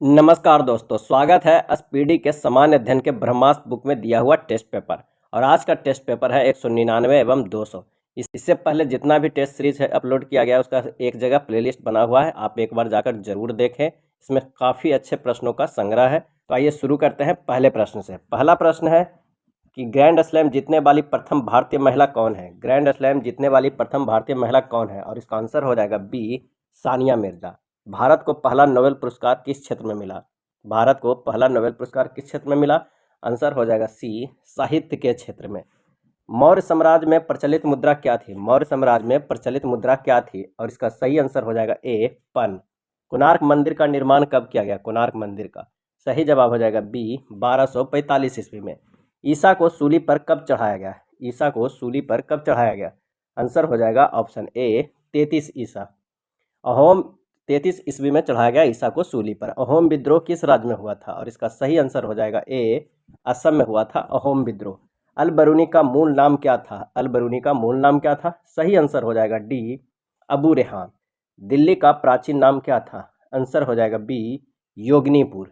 नमस्कार दोस्तों, स्वागत है एसपीडी के सामान्य अध्ययन के ब्रह्मास्त्र बुक में दिया हुआ टेस्ट पेपर। और आज का टेस्ट पेपर है 199 एवं 200। इससे पहले जितना भी टेस्ट सीरीज है अपलोड किया गया उसका एक जगह प्लेलिस्ट बना हुआ है, आप एक बार जाकर जरूर देखें। इसमें काफ़ी अच्छे प्रश्नों का संग्रह है। तो आइए शुरू करते हैं पहले प्रश्न से। पहला प्रश्न है कि ग्रैंड स्लैम जीतने वाली प्रथम भारतीय महिला कौन है। ग्रैंड स्लैम जीतने वाली प्रथम भारतीय महिला कौन है, और इसका आंसर हो जाएगा बी, सानिया मिर्जा। भारत को पहला नोबेल पुरस्कार किस क्षेत्र में मिला। भारत को पहला नोबेल पुरस्कार किस क्षेत्र में मिला, आंसर हो जाएगा सी, साहित्य के क्षेत्र में। मौर्य साम्राज्य में प्रचलित मुद्रा क्या थी। मौर्य साम्राज्य में प्रचलित मुद्रा क्या थी, और इसका सही आंसर हो जाएगा ए, पन। कोणार्क मंदिर का निर्माण कब किया गया। कोणार्क मंदिर का सही जवाब हो जाएगा बी, 1245 ईस्वी में। ईसा को सूली पर कब चढ़ाया गया। ईसा को सूली पर कब चढ़ाया गया, आंसर हो जाएगा ऑप्शन ए, 33 ईसा। अहोम 33 ईस्वी में चढ़ाया गया ईसा को सूली पर। अहोम विद्रोह किस राज्य में हुआ था, और इसका सही आंसर हो जाएगा ए, असम में हुआ था अहोम विद्रोह। अल बरूनी का मूल नाम क्या था। अल बरूनी का मूल नाम क्या था, सही आंसर हो जाएगा डी, अबू रेहान। दिल्ली का प्राचीन नाम क्या था, आंसर हो जाएगा बी, योगनीपुर।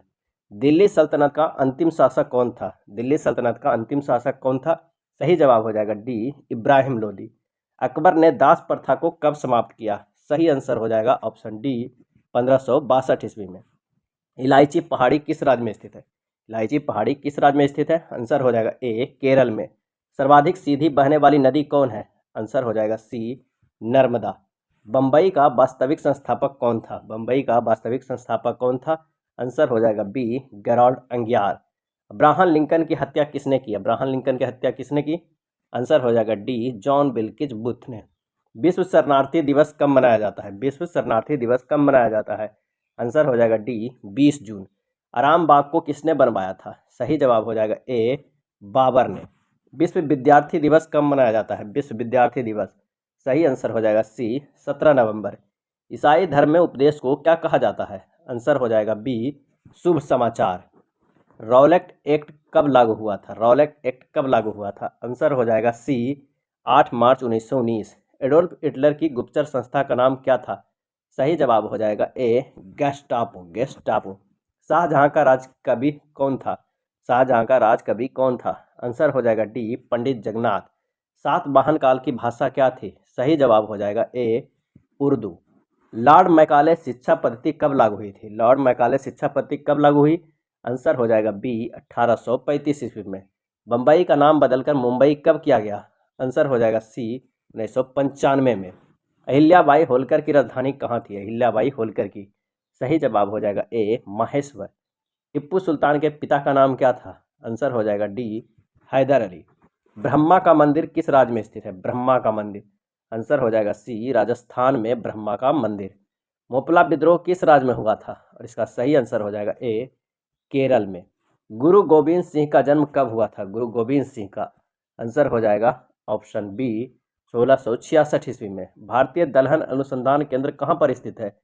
दिल्ली सल्तनत का अंतिम शासक कौन था। दिल्ली सल्तनत का अंतिम शासक कौन था, सही जवाब हो जाएगा डी, इब्राहिम लोदी। अकबर ने दास प्रथा को कब समाप्त किया, सही आंसर हो जाएगा ऑप्शन डी, 1562 ईस्वी में। इलायची पहाड़ी किस राज्य में स्थित है। इलायची पहाड़ी किस राज्य में स्थित है, आंसर हो जाएगा ए, केरल में। सर्वाधिक सीधी बहने वाली नदी कौन है, आंसर हो जाएगा सी, नर्मदा। बम्बई का वास्तविक संस्थापक कौन था। बम्बई का वास्तविक संस्थापक कौन था, आंसर हो जाएगा बी, गेराल्ड अंगियार। अब्राहम लिंकन की हत्या किसने की। अब्राहम लिंकन की हत्या किसने की, आंसर हो जाएगा डी, जॉन विल्किज बुथ ने। विश्व शरणार्थी दिवस कब मनाया जाता है। विश्व शरणार्थी दिवस कब मनाया जाता है, आंसर हो जाएगा डी, 20 जून। आराम बाग को किसने बनवाया था, सही जवाब हो जाएगा ए, बाबर ने। विश्व विद्यार्थी दिवस कब मनाया जाता है। विश्व विद्यार्थी दिवस, सही आंसर हो जाएगा सी, 17 नवंबर। ईसाई धर्म में उपदेश को क्या कहा जाता है, आंसर हो जाएगा बी, शुभ समाचार। रॉलेट एक्ट कब लागू हुआ था। रॉलेट एक्ट कब लागू हुआ था, आंसर हो जाएगा सी, 8 मार्च 1919। एडोल्फ हिटलर की गुप्तचर संस्था का नाम क्या था, सही जवाब हो जाएगा ए, गेस्टापो। गेस्टापो। शाहजहां का राज कवि कौन था। शाहजहां का राज कवि कौन था, आंसर हो जाएगा डी, पंडित जगन्नाथ। सातवाहन काल की भाषा क्या थी, सही जवाब हो जाएगा ए, उर्दू। लॉर्ड मैकाले शिक्षा पद्धति कब लागू हुई थी। लॉर्ड मैकाले शिक्षा पद्धति कब लागू हुई, आंसर हो जाएगा बी, 1835 ईस्वी में। बम्बई का नाम बदलकर मुंबई कब किया गया, आंसर हो जाएगा सी, 1995 में। अहिल्याबाई होलकर की राजधानी कहाँ थी। अहिल्याबाई होलकर की, सही जवाब हो जाएगा ए, माहेश्वर। टिप्पू सुल्तान के पिता का नाम क्या था, आंसर हो जाएगा डी, हैदर अली। ब्रह्मा का मंदिर किस राज्य में स्थित है। ब्रह्मा का मंदिर, आंसर हो जाएगा सी, राजस्थान में ब्रह्मा का मंदिर। मोपला विद्रोह किस राज्य में हुआ था, और इसका सही आंसर हो जाएगा ए, केरल में। गुरु गोविंद सिंह का जन्म कब हुआ था। गुरु गोविंद सिंह का, आंसर हो जाएगा ऑप्शन बी, 1666 ईस्वी में। भारतीय दलहन अनुसंधान केंद्र कहाँ पर स्थित है,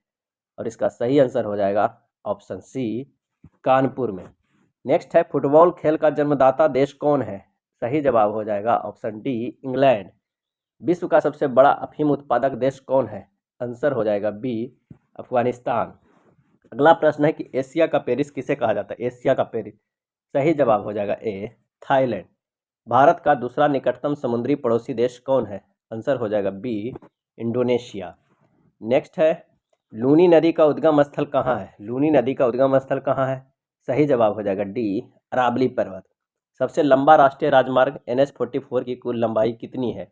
और इसका सही आंसर हो जाएगा ऑप्शन सी, कानपुर में। नेक्स्ट है, फुटबॉल खेल का जन्मदाता देश कौन है, सही जवाब हो जाएगा ऑप्शन डी, इंग्लैंड। विश्व का सबसे बड़ा अफीम उत्पादक देश कौन है, आंसर हो जाएगा बी, अफगानिस्तान। अगला प्रश्न है कि एशिया का पेरिस किसे कहा जाता है। एशिया का पेरिस, सही जवाब हो जाएगा ए, थाईलैंड। भारत का दूसरा निकटतम समुद्री पड़ोसी देश कौन है, आंसर हो जाएगा बी, इंडोनेशिया। नेक्स्ट है, लूनी नदी का उद्गम स्थल कहाँ है। लूनी नदी का उद्गम स्थल कहाँ है, सही जवाब हो जाएगा डी, अरावली पर्वत। सबसे लंबा राष्ट्रीय राजमार्ग NH-44 की कुल लंबाई कितनी है,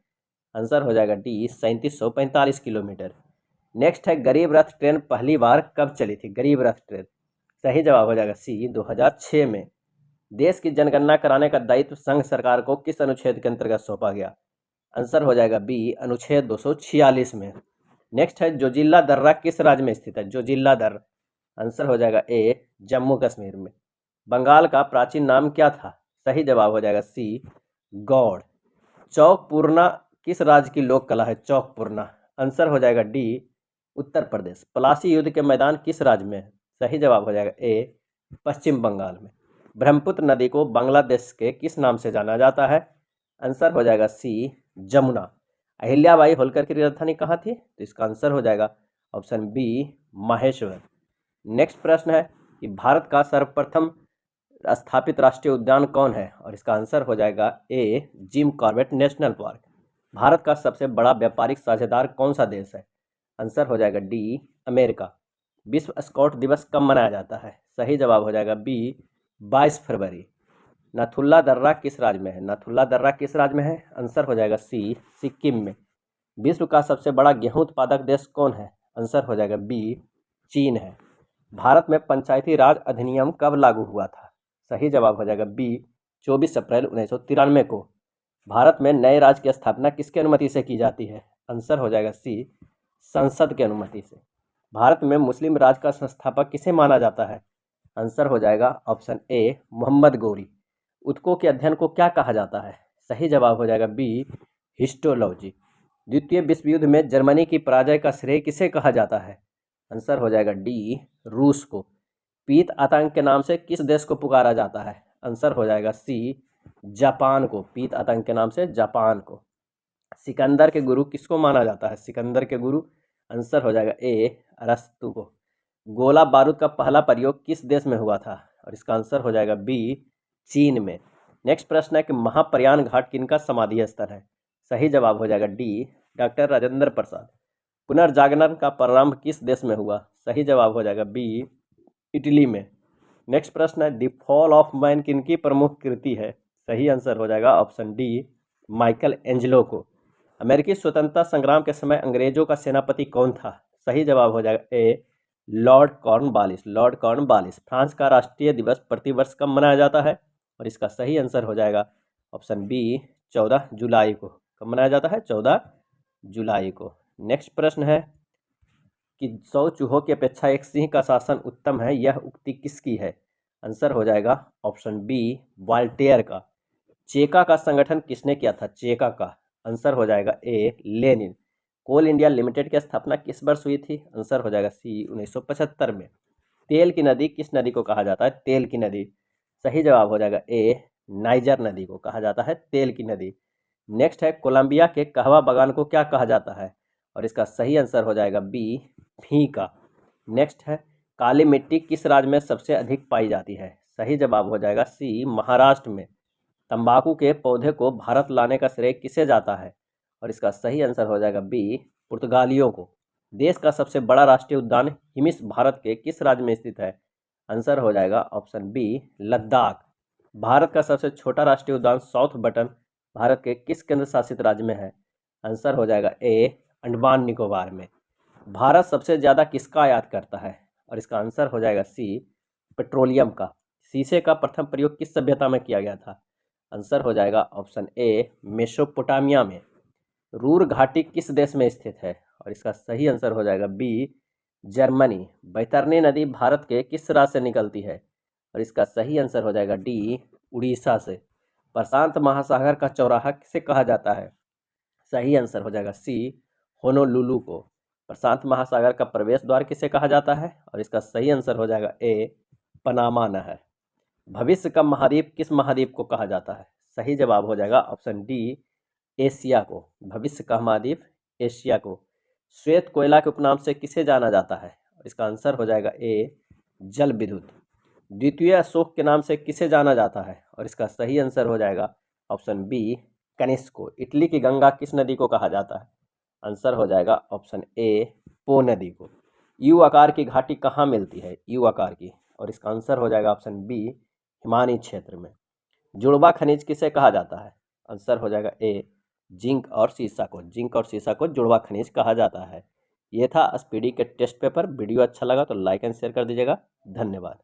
आंसर हो जाएगा डी, 3745 किलोमीटर। नेक्स्ट है, गरीब रथ ट्रेन पहली बार कब चली थी। गरीब रथ ट्रेन, सही जवाब हो जाएगा सी, 2006 में। देश की जनगणना कराने का दायित्व संघ सरकार को किस अनुच्छेद के अंतर्गत सौंपा गया, आंसर हो जाएगा बी, अनुच्छेद 246 में। नेक्स्ट है, जोजिला दर्रा किस राज्य में स्थित है। जोजिला दर्रा, आंसर हो जाएगा ए, जम्मू कश्मीर में। बंगाल का प्राचीन नाम क्या था, सही जवाब हो जाएगा सी, गौड़। चौकपूर्णा किस राज्य की लोक कला है। चौकपूर्णा, आंसर हो जाएगा डी, उत्तर प्रदेश। पलासी युद्ध के मैदान किस राज्य में है, सही जवाब हो जाएगा ए, पश्चिम बंगाल में। ब्रह्मपुत्र नदी को बांग्लादेश के किस नाम से जाना जाता है, आंसर हो जाएगा सी, जमुना। अहिल्याबाई होलकर की राजधानी कहाँ थी, तो इसका आंसर हो जाएगा ऑप्शन बी, माहेश्वर। नेक्स्ट प्रश्न है, कि भारत का सर्वप्रथम स्थापित राष्ट्रीय उद्यान कौन है, और इसका आंसर हो जाएगा A Jim Corbett national park. भारत का सबसे बड़ा व्यापारिक साझेदार कौन सा देश है, आंसर हो जाएगा डी अमेरिका। विश्व स्काउट दिवस कब मनाया जाता है, सही जवाब हो जाएगा बी 22 फरवरी। नाथुल्ला दर्रा किस राज्य में है, नाथुल्ला दर्रा किस राज्य में है, आंसर हो जाएगा सी सिक्किम में। विश्व का सबसे बड़ा गेहूं उत्पादक देश कौन है, आंसर हो जाएगा बी चीन है। भारत में पंचायती राज अधिनियम कब लागू हुआ था, सही जवाब हो जाएगा बी 24 अप्रैल 1993 को। भारत में नए राज्य की स्थापना किसकी अनुमति से की जाती है, आंसर हो जाएगा सी संसद की अनुमति से। भारत में मुस्लिम राज का संस्थापक किसे माना जाता है, आंसर हो जाएगा ऑप्शन ए मोहम्मद गौरी। ऊतकों के अध्ययन को क्या कहा जाता है, सही जवाब हो जाएगा बी हिस्टोलॉजी। द्वितीय विश्व युद्ध में जर्मनी की पराजय का श्रेय किसे कहा जाता है, आंसर हो जाएगा डी रूस को। पीत आतंक के नाम से किस देश को पुकारा जाता है, आंसर हो जाएगा सी जापान को। पीत आतंक के नाम से जापान को। सिकंदर के गुरु किसको माना जाता है, सिकंदर के गुरु, आंसर हो जाएगा ए अरस्तु को। गोला बारूद का पहला प्रयोग किस देश में हुआ था, और इसका आंसर हो जाएगा बी चीन में। नेक्स्ट प्रश्न है कि महाप्रयाण घाट किनका समाधि स्थल है, सही जवाब हो जाएगा डी डॉक्टर राजेंद्र प्रसाद। पुनर्जागरण का प्रारंभ किस देश में हुआ, सही जवाब हो जाएगा बी इटली में। नेक्स्ट प्रश्न है द फॉल ऑफ मैन किनकी प्रमुख कृति है, सही आंसर हो जाएगा ऑप्शन डी माइकल एंजेलो को। अमेरिकी स्वतंत्रता संग्राम के समय अंग्रेजों का सेनापति कौन था, सही जवाब हो जाएगा A Lord Cornwallis, Lord Cornwallis. France का राष्ट्रीय दिवस प्रतिवर्ष कब मनाया जाता है, और इसका सही आंसर हो जाएगा ऑप्शन बी 14 जुलाई को। कब मनाया जाता है, 14 जुलाई को। नेक्स्ट प्रश्न है कि 100 चूहों की अपेक्षा एक सिंह का शासन उत्तम है, यह उक्ति किसकी है, आंसर हो जाएगा ऑप्शन बी वॉल्टेयर का। चेका का संगठन किसने किया था, चेका का, आंसर हो जाएगा A Lenin. Coal India Limited की स्थापना किस वर्ष हुई थी, आंसर हो जाएगा सी 1975 में। तेल की नदी किस नदी को कहा जाता है, तेल की नदी, सही जवाब हो जाएगा ए नाइजर नदी को कहा जाता है तेल की नदी। नेक्स्ट है कोलंबिया के कहवा बागान को क्या कहा जाता है, और इसका सही आंसर हो जाएगा बी फीका। नेक्स्ट है काली मिट्टी किस राज्य में सबसे अधिक पाई जाती है, सही जवाब हो जाएगा सी महाराष्ट्र में। तंबाकू के पौधे को भारत लाने का श्रेय किसे जाता है, और इसका सही आंसर हो जाएगा बी पुर्तगालियों को। देश का सबसे बड़ा राष्ट्रीय उद्यान हिमिस भारत के किस राज्य में स्थित है, आंसर हो जाएगा ऑप्शन बी लद्दाख। भारत का सबसे छोटा राष्ट्रीय उद्यान साउथ बटन भारत के किस केंद्र शासित राज्य में है, आंसर हो जाएगा ए अंडमान निकोबार में। भारत सबसे ज़्यादा किसका आयात करता है, और इसका आंसर हो जाएगा सी पेट्रोलियम का। शीशे का प्रथम प्रयोग किस सभ्यता में किया गया था, आंसर हो जाएगा ऑप्शन ए मेसोपोटामिया में। रूर घाटी किस देश में स्थित है, और इसका सही आंसर हो जाएगा बी जर्मनी। बैतरनी नदी भारत के किस राज्य से निकलती है, और इसका सही आंसर हो जाएगा डी उड़ीसा से। प्रशांत महासागर का चौराहा किसे कहा जाता है, सही आंसर हो जाएगा सी होनोलुलु को। प्रशांत महासागर का प्रवेश द्वार किसे कहा जाता है, और इसका सही आंसर हो जाएगा ए पनामा नहर। भविष्य का महाद्वीप किस महाद्वीप को कहा जाता है, सही जवाब हो जाएगा ऑप्शन डी एशिया को। भविष्य का महाद्वीप एशिया को। श्वेत कोयला के उपनाम से किसे जाना जाता है, और इसका आंसर हो जाएगा ए जल विद्युत। द्वितीय अशोक के नाम से किसे जाना जाता है, और इसका सही आंसर हो जाएगा ऑप्शन बी कनिष्क को। इटली की गंगा किस नदी को कहा जाता है, आंसर हो जाएगा ऑप्शन ए पो नदी को। यू आकार की घाटी कहाँ मिलती है, यू आकार की, और इसका आंसर हो जाएगा ऑप्शन बी हिमानी क्षेत्र में। जुड़वा खनिज किसे कहा जाता है, आंसर हो जाएगा ए जिंक और सीसा को। जिंक और सीसा को जुड़वा खनिज कहा जाता है। ये था स्पीडी के टेस्ट पेपर। वीडियो अच्छा लगा तो लाइक एंड शेयर कर दीजिएगा। धन्यवाद।